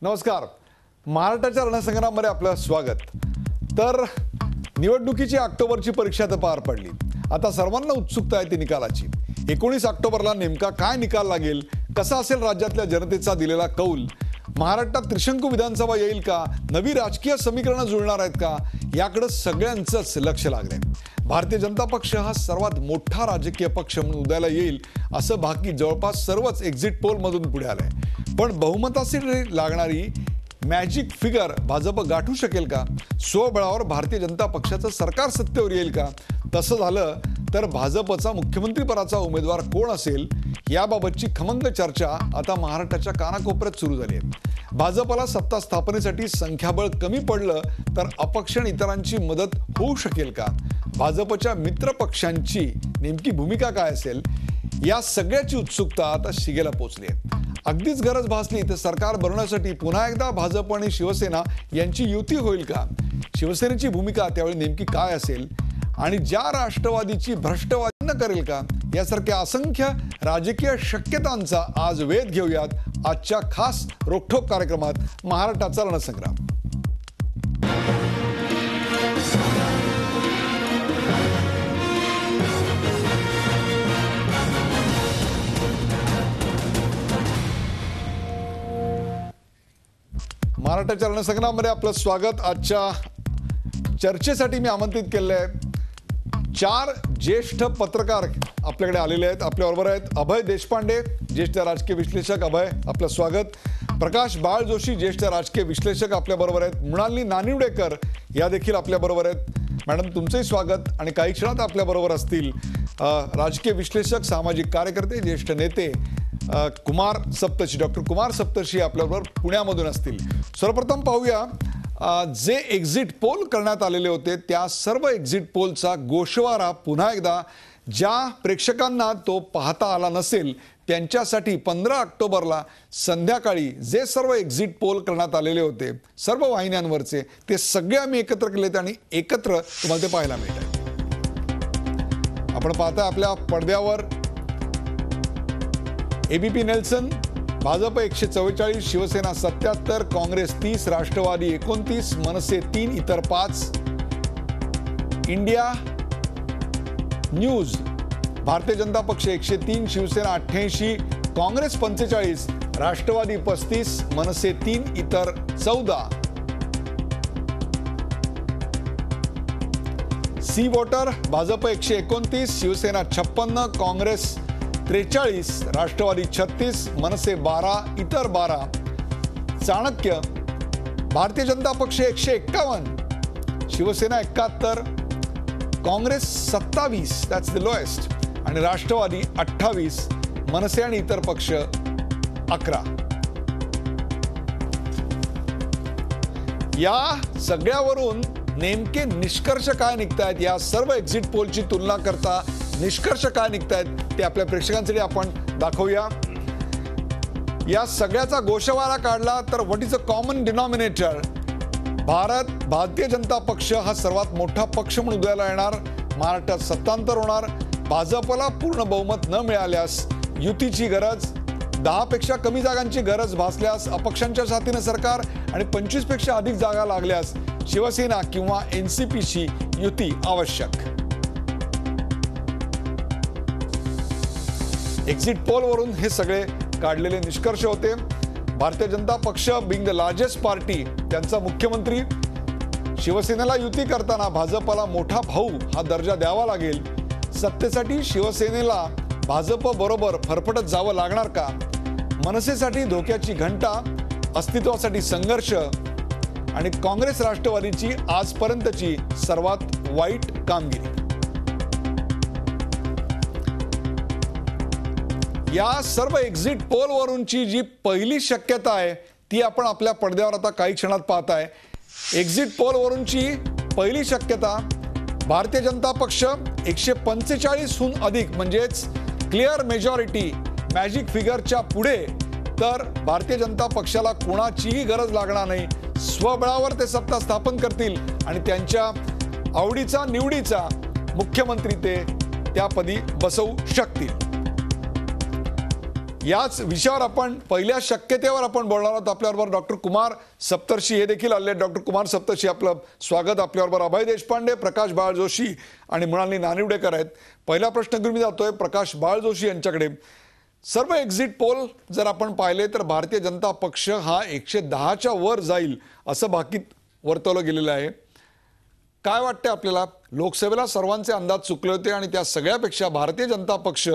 नमस्कार. महाराष्ट्राच्या रणसंग्रामामध्ये आपलं स्वागत. तर निवडणुकीची ऑक्टोबरची परीक्षा तर पार पडली. आता सर्वांना उत्सुकता आहे ती निकालाची. 19 ऑक्टोबरला नेमका काय निकाल लागेल, कसा असेल राज्यातल्या जनतेचा दिलेला कौल, महाराष्ट्रात त्रिशंकू विधानसभा येईल का, नवी राजकीय समीकरणं जुळणार आहेत का, याकडे सगळ्यांचंच लक्ष लागलंय. भारतीय जनता पक्ष हा सर्वात मोठा राजकीय पक्ष म्हणून उदयाला येईल असं बाकी जवळपास सर्वच एक्झिट पोलमधून पुढे आलंय. पण बहुमतासाठी लागणारी मॅजिक फिगर भाजप गाठू शकेल का? स्वबळावर भारतीय जनता पक्षाचं सरकार सत्तेवर येईल का? तसं झालं तर भाजपचा मुख्यमंत्रीपदाचा उमेदवार कोण असेल याबाबतची खमंग चर्चा आता महाराष्ट्राच्या कानाकोपऱ्यात सुरू झाली आहे. भाजपला सत्ता स्थापनेसाठी संख्याबळ कमी पडलं तर अपक्ष आणि इतरांची मदत होऊ शकेल का? भाजपच्या मित्र पक्षांची नेमकी भूमिका काय असेल या सगळ्याची उत्सुकता आता शिगेला पोहोचली आहे. अगदीच गरज भासली तर सरकार बनवण्यासाठी पुन्हा एकदा भाजप आणि शिवसेना यांची युती होईल का? शिवसेनेची भूमिका त्यावेळी नेमकी काय असेल आणि ज्या राष्ट्रवादीची भ्रष्टवादी न करेल का, यासारख्या असंख्य राजकीय शक्यतांचा आज वेध घेऊयात आजच्या खास रोखठोक कार्यक्रमात महाराष्ट्राचा रणसंग्राम. महाराष्ट्राच्या रणसंग्राममध्ये आपलं स्वागत. आजच्या चर्चेसाठी मी आमंत्रित केलेलं आहे 4 ज्येष्ठ पत्रकार आपल्याकडे आलेले आहेत. आपल्याबरोबर आहेत अभय देशपांडे, ज्येष्ठ राजकीय विश्लेषक. अभय, आपलं स्वागत. प्रकाश बाळ जोशी, ज्येष्ठ राजकीय विश्लेषक आपल्याबरोबर आहेत. मृणालिनी नानिवडेकर या देखील आपल्याबरोबर आहेत. मॅडम, तुमचंही स्वागत. आणि काही क्षणात आपल्याबरोबर असतील राजकीय विश्लेषक, सामाजिक कार्यकर्ते, ज्येष्ठ नेते कुमार सप्तर्षी, डॉक्टर कुमार सप्तर्षी आपल्याबरोबर पुण्यामधून असतील. सर्वप्रथम पाहूया जे एक्झिट पोल करण्यात आलेले होते त्या सर्व एक्झिट पोलचा गोषवारा पुन्हा एकदा ज्या प्रेक्षकांना तो पाहता आला नसेल त्यांच्यासाठी 15 ऑक्टोबरला संध्याकाळी जे सर्व एक्झिट पोल करण्यात आलेले होते सर्व वाहिन्यांवरचे ते सगळे आम्ही एकत्र केलेत आणि एकत्र तुम्हाला ते पाहायला मिळत. आपण पाहता आपल्या पडद्यावर एबीपी नेल्सन, भाजप 144, शिवसेना 77, काँग्रेस 30, राष्ट्रवादी 29, मनसे 3, इतर 5. इंडिया न्यूज, भारतीय जनता पक्ष 103, शिवसेना 88, काँग्रेस 45, राष्ट्रवादी 35, मनसे 3, इतर 14. सी वोटर, भाजप 129, शिवसेना 56, काँग्रेस 43, राष्ट्रवादी 36, मनसे 12, इतर 12. Chanakya, Bharatiya Janata Paksha 151, Shivsena 71, Congress 27, that's the lowest, आणि राष्ट्रवादी 28, मनसे आणि इतर पक्ष 11. या सगळ्यावरून नेमके निष्कर्ष काय निघतायत, या सर्व एक्झिट पोलची तुलना करता निष्कर्ष काय निघतायत ते आपल्या प्रेक्षकांसाठी आपण दाखवूया. या सगळ्याचा गोषवारा काढला तर what is a common denominator? भारतीय जनता पक्ष हा सर्वात मोठा पक्ष म्हणून उदयाला येणार. महाराष्ट्रात सत्तांतर होणार. भाजपला पूर्ण बहुमत न मिळाल्यास युतीची गरज, 10 पेक्षा कमी जागांची गरज भासल्यास अपक्षांच्या साथीने सरकार आणि 25 पेक्षा अधिक जागा लागल्यास शिवसेना किंवा एनसीपीशी युती आवश्यक. एक्झिट पोलवरून हे सगळे काढलेले निष्कर्ष होते. भारतीय जनता पक्ष बिंग द लार्जेस्ट पार्टी, त्यांचा मुख्यमंत्री, शिवसेनेला युती करताना भाजपला मोठा भाऊ हा दर्जा द्यावा लागेल. सत्तेसाठी शिवसेनेला भाजप बरोबर फरफटत जावं लागणार का? मनसेसाठी धोक्याची घंटा, अस्तित्वासाठी संघर्ष आणि काँग्रेस राष्ट्रवादीची आजपर्यंतची सर्वात वाईट कामगिरी. या सर्व एक्झिट पोलवरूनची जी पहिली शक्यता आहे ती आपण आपल्या पडद्यावर आता काही क्षणात पाहताय. एक्झिट पोलवरूनची पहिली शक्यता, भारतीय जनता पक्ष 145हून अधिक म्हणजेच क्लिअर मेजॉरिटी मॅजिक फिगरच्या पुढे, तर भारतीय जनता पक्षाला कोणाचीही गरज लागणार नाही. स्वबळावर ते सत्ता स्थापन करतील आणि त्यांच्या आवडीचा निवडीचा मुख्यमंत्री ते त्यापदी बसवू शकतील. याच विषयावर आपण पहिल्या शक्यतेवर आपण बोलणार आहोत. आपल्याबरोबर डॉक्टर कुमार सप्तर्षी हे देखील आले. डॉक्टर कुमार सप्तर्षी, आपलं स्वागत. आपल्याबरोबर अभय देशपांडे, प्रकाश बाळ जोशी आणि मृणालिनी नानिवडेकर आहेत. पहिला प्रश्न घेऊन मी जातोय प्रकाश बाळ जोशी यांच्याकडे. सर्व एक्झिट पोल जर आपण पाहिले तर भारतीय जनता पक्ष हा 110च्या वर जाईल असं भाकीत वर्तवलं गेलेलं आहे. काय वाटतं आपल्याला? लोकसभेला सर्वांचे अंदाज चुकले होते आणि त्या सगळ्यापेक्षा भारतीय जनता पक्ष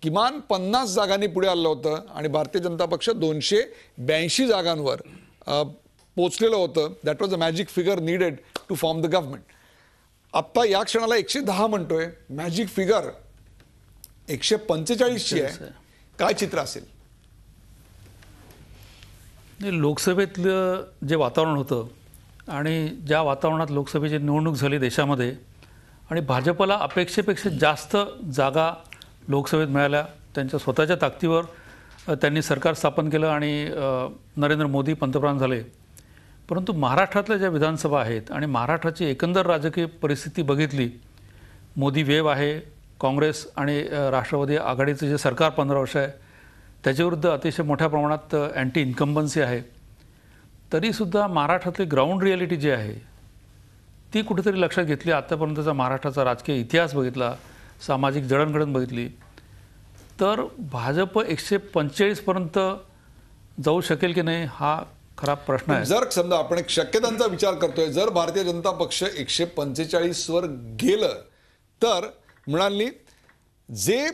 किमान 50 जागांनी पुढे आलं होतं आणि भारतीय जनता पक्ष 282 जागांवर पोचलेलं होतं. That was a magic figure needed to form the government. आत्ता या क्षणाला 110 म्हणतोय, मॅजिक फिगर 145ची आहे. काय चित्र असेल? लोकसभेतलं जे वातावरण होतं आणि ज्या वातावरणात लोकसभेची निवडणूक झाली देशामध्ये आणि भाजपला अपेक्षेपेक्षा जास्त जागा लोकसभेत मिळाल्या, त्यांच्या स्वतःच्या ताकदीवर त्यांनी सरकार स्थापन केलं आणि नरेंद्र मोदी पंतप्रधान झाले. परंतु महाराष्ट्रातल्या ज्या विधानसभा आहेत आणि महाराष्ट्राची एकंदर राजकीय परिस्थिती बघितली, मोदी वेव्ह आहे, काँग्रेस आणि राष्ट्रवादी आघाडीचं जे सरकार 15 वर्ष आहे त्याच्याविरुद्ध अतिशय मोठ्या प्रमाणात अँटी इन्कम्बन्सी आहे, तरीसुद्धा महाराष्ट्रातली ग्राउंड रिॲलिटी जी आहे ती कुठेतरी लक्षात घेतली. आत्तापर्यंतचा महाराष्ट्राचा राजकीय इतिहास बघितला, सामाजिक जडणघडण बघितली, तर भाजप 145 पर्यंत जाऊ शकेल की नाही हा खरा प्रश्न आहे. जर समजा आपण एक शक्यतांचा विचार करतोय, जर भारतीय जनता पक्ष 145 वर गेलं तर म्हणाली जे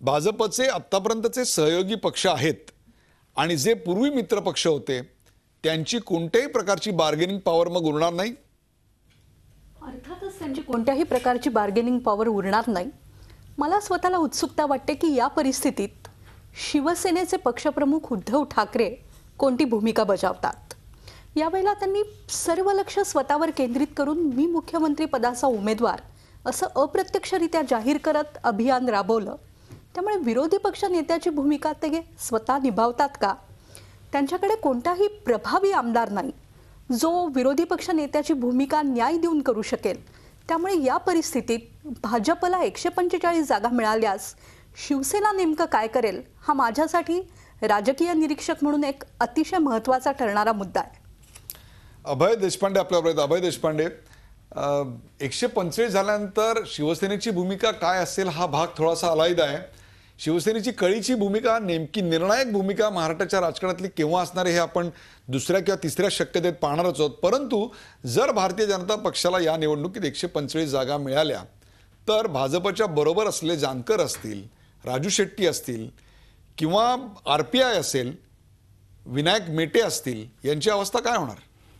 भाजपचे आत्तापर्यंतचे सहयोगी पक्ष आहेत आणि जे पूर्वी मित्र पक्ष होते त्यांची कोणत्याही प्रकारची बार्गेनिंग पॉवर मग उरणार नाही. अर्थातच त्यांची कोणत्याही प्रकारची बार्गेनिंग पॉवर उरणार नाही. मला स्वतःला उत्सुकता वाटते की या परिस्थितीत शिवसेनेचे पक्षप्रमुख उद्धव ठाकरे कोणती भूमिका बजावतात. यावेळेला त्यांनी सर्व लक्ष स्वतःवर केंद्रित करून मी मुख्यमंत्री पदाचा उमेदवार असं अप्रत्यक्षरित्या जाहीर करत अभियान राबवलं. त्यामुळे विरोधी पक्ष नेत्याची भूमिका ते स्वतः निभावतात का? त्यांच्याकडे कोणताही प्रभावी आमदार नाही जो विरोधी पक्ष नेत्याची भूमिका न्याय देऊन करू शकेल. त्यामुळे या परिस्थितीत भाजपला 145 जागा मिळाल्यास शिवसेना नेमकं काय करेल हा माझ्यासाठी राजकीय निरीक्षक म्हणून एक अतिशय महत्त्वाचा ठरणारा मुद्दा आहे. अभय देशपांडे आपल्याबरोबर. अभय देशपांडे, 145 झाल्यानंतर शिवसेनेची भूमिका काय असेल हा भाग थोडासा अलायदा आहे. शिवसेनेची कळीची भूमिका, नेमकी निर्णायक भूमिका महाराष्ट्राच्या राजकारणातली केव्हा असणार हे आपण दुसऱ्या किंवा तिसऱ्या शक्यतेत पाहणारच आहोत. परंतु जर भारतीय जनता पक्षाला या निवडणुकीत 145 जागा मिळाल्या तर भाजपच्या बरोबर असलेले जानकर असतील, राजू शेट्टी असतील किंवा RPI असेल, विनायक मेटे असतील, यांची अवस्था काय होणार?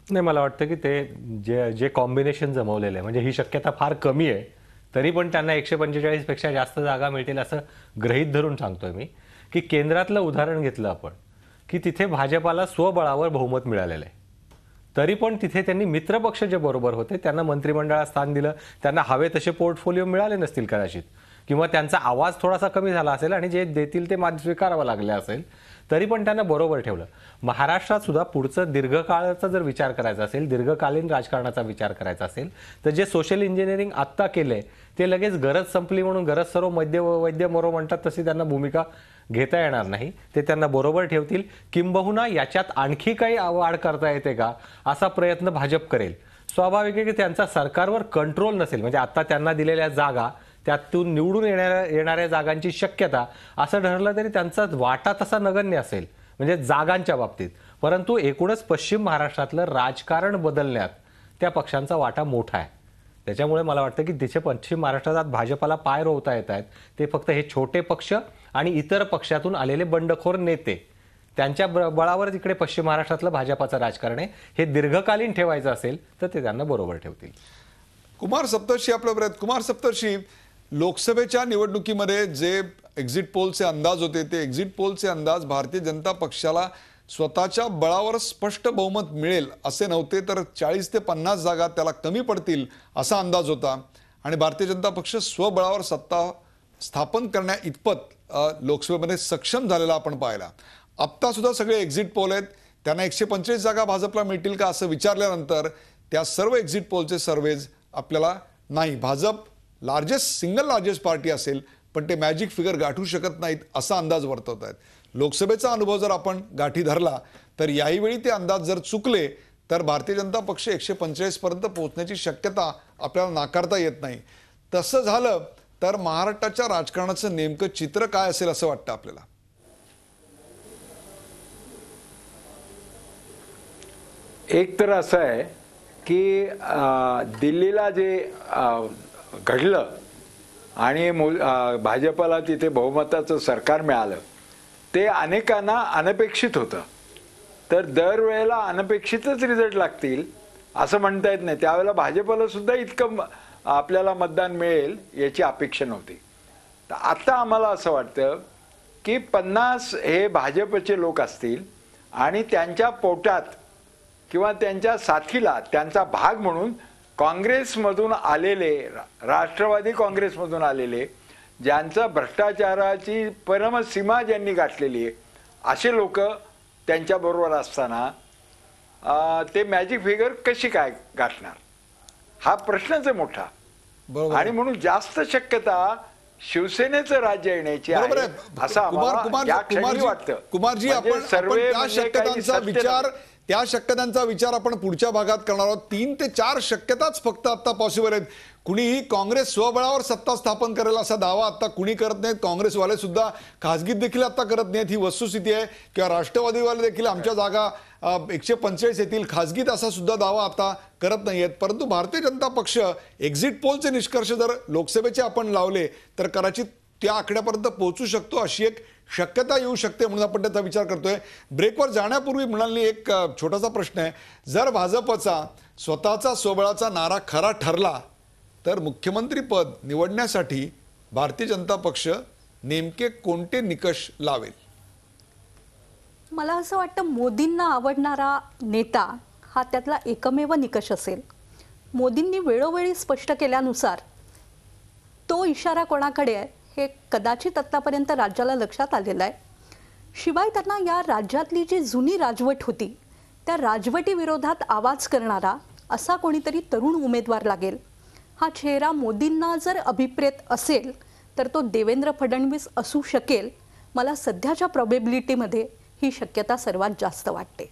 नाही, मला वाटतं की ते जे कॉम्बिनेशन जमवलेलं आहे म्हणजे ही शक्यता फार कमी आहे, तरी पण त्यांना 145 पेक्षा जास्त जागा मिळतील असं गृहीत धरून सांगतोय मी की केंद्रातलं उदाहरण घेतलं आपण की तिथे भाजपाला स्वबळावर बहुमत मिळालेलं आहे, तरी पण तिथे त्यांनी मित्रपक्ष जे बरोबर होते त्यांना मंत्रिमंडळात स्थान दिलं. त्यांना हवे तसे पोर्टफोलिओ मिळाले नसतील कदाचित, किंवा त्यांचा आवाज थोडासा कमी झाला असेल आणि जे देतील ते स्वीकारावं लागले असेल, तरी पण त्यांना बरोबर ठेवलं. महाराष्ट्रात सुद्धा पुढचं दीर्घकाळाचा जर विचार करायचा असेल, दीर्घकालीन राजकारणाचा विचार करायचा असेल, तर जे सोशल इंजिनिअरिंग आत्ता केलंय ते लगेच गरज संपली म्हणून गरज सर्व वैद्य मरो म्हणतात तशी त्यांना भूमिका घेता येणार नाही. ते त्यांना बरोबर ठेवतील. किंबहुना याच्यात आणखी काही वाढ करता येते का असा प्रयत्न भाजप करेल. स्वाभाविक आहे की त्यांचा सरकारवर कंट्रोल नसेल, म्हणजे आता त्यांना दिलेल्या जागा त्यातून निवडून येणाऱ्या जागांची शक्यता असं ठरलं तरी त्यांचा वाटा तसा नगण्य असेल म्हणजे जागांच्या बाबतीत. परंतु एकूणच पश्चिम महाराष्ट्रातलं राजकारण बदलण्यात त्या पक्षांचा वाटा मोठा आहे. त्याच्यामुळे मला वाटतं की तिथे पश्चिम महाराष्ट्रात भाजपला पाय रोवता येत आहेत ते फक्त हे छोटे पक्ष आणि इतर पक्षातून आलेले बंडखोर नेते, त्यांच्या बळावर तिकडे पश्चिम महाराष्ट्रातलं भाजपाचं राजकारण आहे. हे दीर्घकालीन ठेवायचं असेल तर ते त्यांना बरोबर ठेवतील. कुमार सप्तर्षी आपल्याबरोबर आहेत. कुमार सप्तर्षी, लोकसभेच्या निवडणुकीमध्ये जे एक्झिट पोलचे अंदाज होते ते एक्झिट पोलचे अंदाज भारतीय जनता पक्षाला स्वतःच्या बळावर स्पष्ट बहुमत मिळेल असे नव्हते, तर 40 ते 50 जागा त्याला कमी पडतील असा अंदाज होता आणि भारतीय जनता पक्ष स्वबळावर सत्ता स्थापन करण्या इतपत लोकसभेमध्ये सक्षम झालेला आपण पाहिला. आत्ता सुद्धा सगळे एक्झिट पोल आहेत, त्यांना 145 जागा भाजपला मिळतील का असं विचारल्यानंतर त्या सर्व एक्झिट पोलचे सर्वेज आपल्याला नाही, भाजप सिंगल लार्जेस्ट पार्टी असेल पण ते मॅजिक फिगर गाठू शकत नाहीत असा अंदाज वर्तवत आहेत. लोकसभेचा अनुभव जर आपण गाठी धरला तर याही वेळी ते अंदाज जर चुकले तर भारतीय जनता पक्ष 145 पर्यंत पोहोचण्याची शक्यता आपल्याला नाकारता येत नाही. तसं झालं तर महाराष्ट्राच्या राजकारणाचं नेमकं चित्र काय असेल असं वाटतं आपल्याला? एक तर असं आहे की दिल्लीला जे घडलं आणि भाजपला तिथे बहुमताचं सरकार मिळालं ते अनेकांना अनपेक्षित होतं. तर दरवेळेला अनपेक्षितच रिझल्ट लागतील असं म्हणता येत नाही. त्यावेळेला भाजपला सुद्धा इतकं आपल्याला मतदान मिळेल याची अपेक्षा नव्हती. तर आता आम्हाला असं वाटतं की 50 हे भाजपचे लोक असतील आणि त्यांच्या पोटात किंवा त्यांच्या साथीला त्यांचा भाग म्हणून काँग्रेसमधून आलेले, राष्ट्रवादी काँग्रेसमधून आलेले, ज्यांचं भ्रष्टाचाराची परमसीमा ज्यांनी गाठलेली आहे असे लोक त्यांच्याबरोबर असताना ते मॅजिक फिगर कशी काय गाठणार हा प्रश्नच आहे मोठा. बरोबर. आणि म्हणून जास्त शक्यता शिवसेनेचं राज्य येण्याची बरोबर आहे आहे. असं आम्हाला या क्षणी वाटतं. कुमारजी, म्हणजे आपण सर्वे त्या म्हणजे काही सत्य त्या शक्यतांचा विचार आपण पुढच्या भागात करणार आहोत. 3 ते 4 शक्यताच फक्त आता पॉसिबल आहेत. कुणीही काँग्रेस स्वबळावर सत्ता स्थापन करेल असा दावा आता कुणी करत नाहीत. काँग्रेसवाले सुद्धा खासगीत देखील आता करत नाहीत, ही वस्तुस्थिती आहे. किंवा राष्ट्रवादीवाले देखील आमच्या जागा 145 येतील खासगीत असा सुद्धा दावा आता करत नाहीयेत. परंतु भारतीय जनता पक्ष एक्झिट पोलचे निष्कर्ष जर लोकसभेचे आपण लावले तर कदाचित त्या आकड्यापर्यंत पोहोचू शकतो अशी एक शक्यता येऊ शकते, म्हणून आपण त्याचा विचार करतोय. ब्रेकवर जाण्यापूर्वी म्हणाली एक छोटासा प्रश्न आहे. जर भाजपचा स्वतःचा स्वबळाचा नारा खरा ठरला तर मुख्यमंत्री पद निवडण्यासाठी भारतीय जनता पक्ष नेमके कोणते निकष लावेल? मला असं वाटतं मोदींना आवडणारा नेता हा त्यातला एकमेव निकष असेल. मोदींनी वेळोवेळी स्पष्ट केल्यानुसार तो इशारा कोणाकडे आहे हे कदाचित आत्तापर्यंत राज्याला लक्षात आलेलं आहे. शिवाय त्यांना या राज्यातली जी जुनी राजवट होती त्या राजवटीविरोधात आवाज करणारा असा कोणीतरी तरुण उमेदवार लागेल. हा चेहरा मोदींना जर अभिप्रेत असेल तर तो देवेंद्र फडणवीस असू शकेल. मला सध्याच्या प्रॉबेबिलिटीमध्ये ही शक्यता सर्वात जास्त वाटते.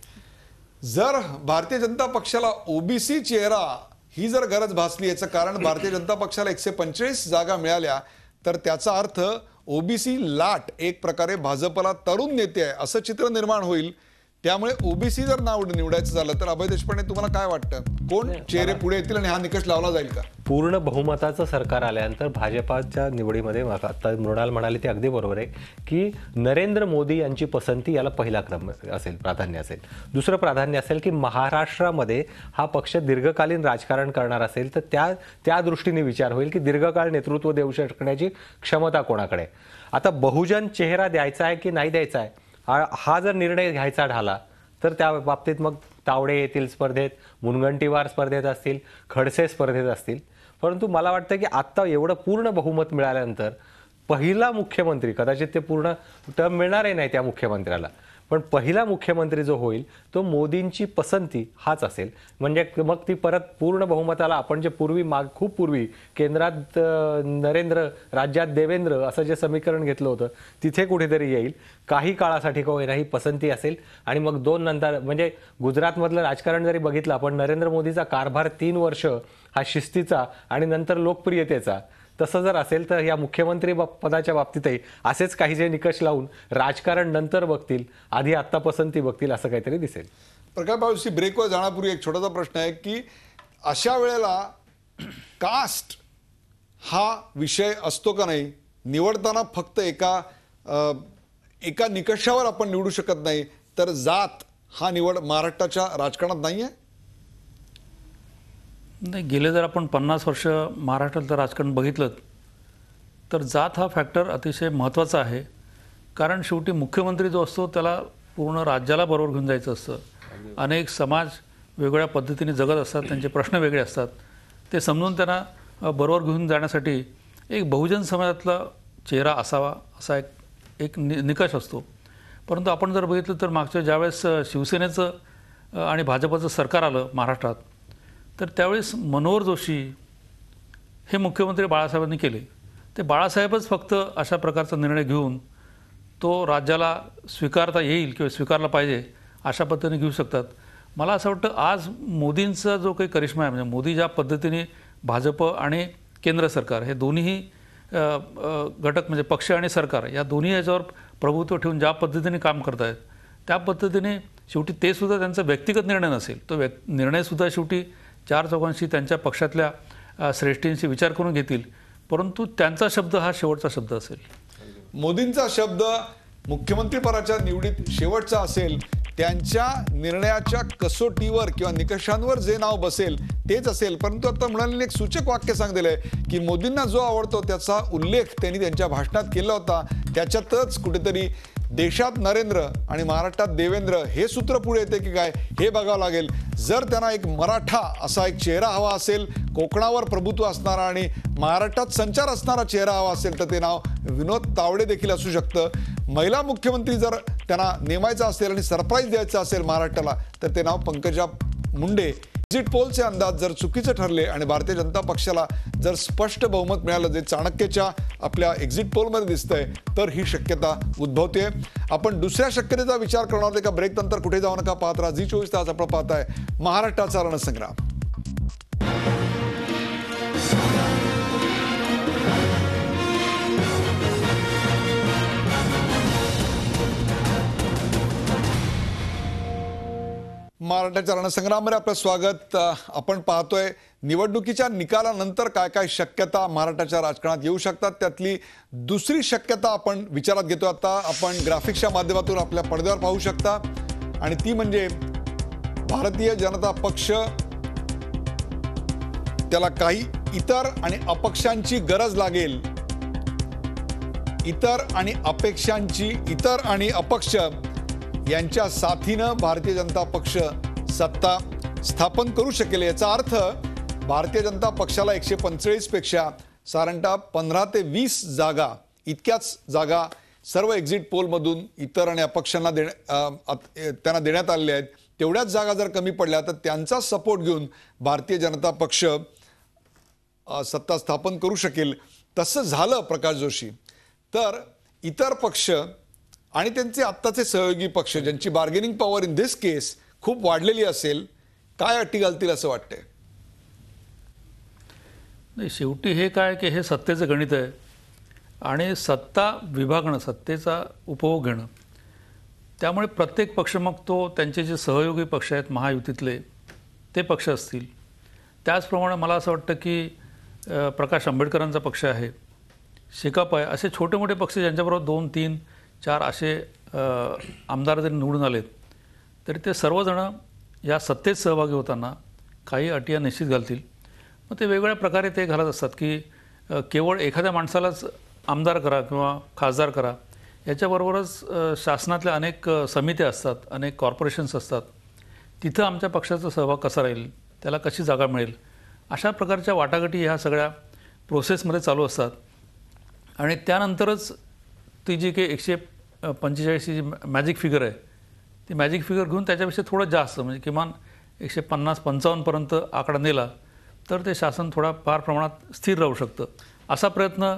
जर भारतीय जनता पक्षाला ओबीसी चेहरा ही जर गरज भासली, याचं कारण भारतीय जनता पक्षाला 145 जागा मिळाल्या तर त्याचा अर्थ ओबीसी लाट एक प्रकारे भाजपला तरुण नेते आहे असं चित्र निर्माण होईल. त्यामुळे ओबीसी जर नाव निवडायचं झालं तर अभय देशपांडे तुम्हाला काय वाटतं, कोण चेहरे पुढे येतील आणि हा निकष लावला जाईल का? पूर्ण बहुमताचं सरकार आल्यानंतर भाजपाच्या निवडीमध्ये आता मृणाल म्हणाले ते अगदी बरोबर आहे की नरेंद्र मोदी यांची पसंती याला पहिला क्रम असेल, प्राधान्य असेल. दुसरं प्राधान्य असेल की महाराष्ट्रामध्ये हा पक्ष दीर्घकालीन राजकारण करणार असेल तर त्या दृष्टीने विचार होईल की दीर्घकाळ नेतृत्व देऊ शकण्याची क्षमता कोणाकडे. आता बहुजन चेहरा द्यायचा आहे की नाही द्यायचा आहे हा जर निर्णय घ्यायचा झाला तर त्या बाबतीत मग तावडे येतील स्पर्धेत, मुनगंटीवार स्पर्धेत असतील, खडसे स्पर्धेत असतील. परंतु मला वाटतं की आत्ता एवढं पूर्ण बहुमत मिळाल्यानंतर पहिला मुख्यमंत्री, कदाचित ते पूर्ण टर्म मिळणारही नाही त्या मुख्यमंत्र्याला, पण पहिला मुख्यमंत्री जो होईल तो मोदींची पसंती हाच असेल. म्हणजे मग ती परत पूर्ण बहुमताला आपण जे खूप पूर्वी केंद्रात नरेंद्र राज्यात देवेंद्र असं जे समीकरण घेतलं होतं तिथे कुठेतरी येईल. काही काळासाठी का होईना ही पसंती असेल. आणि मग 2 नंतर म्हणजे गुजरातमधलं राजकारण जरी बघितलं आपण, नरेंद्र मोदीचा कारभार 3 वर्ष हा शिस्तीचा आणि नंतर लोकप्रियतेचा, तसं जर असेल तर या मुख्यमंत्री पदाच्या बाबतीतही असेच काही जे निकष लावून राजकारण नंतर बघतील, आधी आत्ता पसंती बघतील असं काहीतरी दिसेल. प्रकाश भाऊशी, ब्रेकवर जाण्यापूर्वी एक छोटासा प्रश्न आहे की अशा वेळेला कास्ट हा विषय असतो का नाही? निवडताना फक्त एका निकषावर आपण निवडू शकत नाही, तर जात हा निवड महाराष्ट्राच्या राजकारणात नाही आहे? नाही, गेले जर आपण 50 वर्ष महाराष्ट्रातलं राजकारण बघितलं तर जात हा फॅक्टर अतिशय महत्त्वाचा आहे. कारण शेवटी मुख्यमंत्री जो असतो त्याला पूर्ण राज्याला बरोबर घेऊन जायचं असतं. अनेक समाज वेगवेगळ्या पद्धतीने जगत असतात, त्यांचे प्रश्न वेगळे असतात. ते समजून त्यांना बरोबर घेऊन जाण्यासाठी एक बहुजन समाजातला चेहरा असावा असा एक निकष असतो. परंतु आपण जर बघितलं तर मागच्या ज्यावेळेस शिवसेनेचं आणि भाजपचं सरकार आलं महाराष्ट्रात तर त्यावेळेस मनोहर जोशी हे मुख्यमंत्री बाळासाहेबांनी केले. ते बाळासाहेबच फक्त अशा प्रकारचा निर्णय घेऊन तो राज्याला स्वीकारता येईल किंवा स्वीकारला पाहिजे अशा पद्धतीने घेऊ शकतात. मला असं वाटतं आज मोदींचा जो काही करिश्मा आहे, म्हणजे मोदी ज्या पद्धतीने भाजप आणि केंद्र सरकार हे दोन्हीही घटक म्हणजे पक्ष आणि सरकार या दोन्ही याच्यावर प्रभुत्व ठेवून ज्या पद्धतीने काम करत आहेत त्या पद्धतीने शेवटी ते सुद्धा त्यांचा व्यक्तिगत निर्णय नसेल, तो निर्णयसुद्धा शेवटी चार चौघांशी त्यांच्या पक्षातल्या श्रेष्ठींशी विचार करून घेतील, परंतु त्यांचा शब्द हा शेवटचा शब्द असेल. मोदींचा शब्द मुख्यमंत्रीपदाच्या निवडीत शेवटचा असेल. त्यांच्या निर्णयाच्या कसोटीवर किंवा निकषांवर जे नाव बसेल तेच असेल. परंतु आता म्हणाले एक सूचक वाक्य सांगितलं आहे की मोदींना जो आवडतो त्याचा उल्लेख त्यांनी त्यांच्या भाषणात केला होता. त्याच्यातच कुठेतरी देशात नरेंद्र आणि महाराष्ट्रात देवेंद्र हे सूत्र पुढे येते की काय हे बघावं लागेल. जर त्यांना एक मराठा असा एक चेहरा हवा असेल, कोकणावर प्रभुत्व असणारा आणि महाराष्ट्रात संचार असणारा चेहरा हवा असेल तर ते नाव विनोद तावडे देखील असू शकतं. महिला मुख्यमंत्री जर त्यांना नेमायचा असेल आणि सरप्राईज द्यायचं असेल महाराष्ट्राला तर ते नाव पंकजा मुंडे. एक्झिट पोलचे अंदाज जर चुकीचे ठरले आणि भारतीय जनता पक्षाला जर स्पष्ट बहुमत मिळालं जे चाणक्यच्या आपल्या एक्झिट पोलमध्ये दिसतंय तर ही शक्यता उद्भवते. आपण दुसऱ्या शक्यतेचा विचार करणार आहोत. एका ब्रेक नंतर कुठे जाऊ नका, पाहत राहा झी 24 तास. आपण पाहताय महाराष्ट्राचा रणसंग्राम. महाराष्ट्राच्या रणसंग्राममध्ये आपलं स्वागत. आपण पाहतोय निवडणुकीच्या निकालानंतर काय काय शक्यता महाराष्ट्राच्या राजकारणात येऊ शकतात. त्यातली दुसरी शक्यता आपण विचारात घेतो. आता आपण ग्राफिक्सच्या माध्यमातून आपल्या पडद्यावर पाहू शकता आणि ती म्हणजे भारतीय जनता पक्ष त्याला काही इतर आणि अपक्षांची गरज लागेल. इतर आणि अपक्ष यांच्या साथीनं भारतीय जनता पक्ष सत्ता स्थापन करू शकेल. याचा अर्थ भारतीय जनता पक्षाला 145 पेक्षा साधारणतः 15 ते 20 जागा इतक्याच जागा सर्व एक्झिट पोलमधून इतर आणि अपक्षांना त्यांना देण्यात आलेल्या आहेत. तेवढ्याच जागा जर कमी पडल्या तर त्यांचा सपोर्ट घेऊन भारतीय जनता पक्ष सत्ता स्थापन करू शकेल. तसं झालं प्रकाश जोशी तर इतर पक्ष आणि त्यांचे आत्ताचे सहयोगी पक्ष ज्यांची बार्गेनिंग पॉवर इन दिस केस खूप वाढलेली असेल, काय अटी घालतील असं वाटतंय? नाही, शेवटी हे काय की हे सत्तेचं गणित आहे आणि सत्ता विभागणं, सत्तेचा उपभोग घेणं. त्यामुळे प्रत्येक पक्ष मग तो त्यांचे जे सहयोगी पक्ष आहेत महायुतीतले ते पक्ष असतील. त्याचप्रमाणे मला असं वाटतं की प्रकाश आंबेडकरांचा पक्ष आहे, शेकाप आहे, असे छोटे मोठे पक्ष ज्यांच्याबरोबर 2, 3, 4 असे आमदार जरी निवडून आलेत तरी ते सर्वजण या सत्तेत सहभागी होताना काही अटी निश्चित घालतील. मग ते वेगवेगळ्या प्रकारे ते घालत असतात की केवळ एखाद्या माणसालाच आमदार करा किंवा खासदार करा. याच्याबरोबरच शासनातल्या अनेक समित्या असतात, अनेक कॉर्पोरेशन्स असतात, तिथं आमच्या पक्षाचा सहभाग कसा राहील, त्याला कशी जागा मिळेल, अशा प्रकारच्या वाटाघाटी ह्या सगळ्या प्रोसेसमध्ये चालू असतात. आणि त्यानंतरच ती जी काही 145 जी मॅजिक फिगर आहे ती मॅजिक फिगर घेऊन त्याच्यापेक्षा थोडं जास्त म्हणजे किमान 150-55 पर्यंत आकडा नेला तर ते शासन थोडा फार प्रमाणात स्थिर राहू शकतं. असा प्रयत्न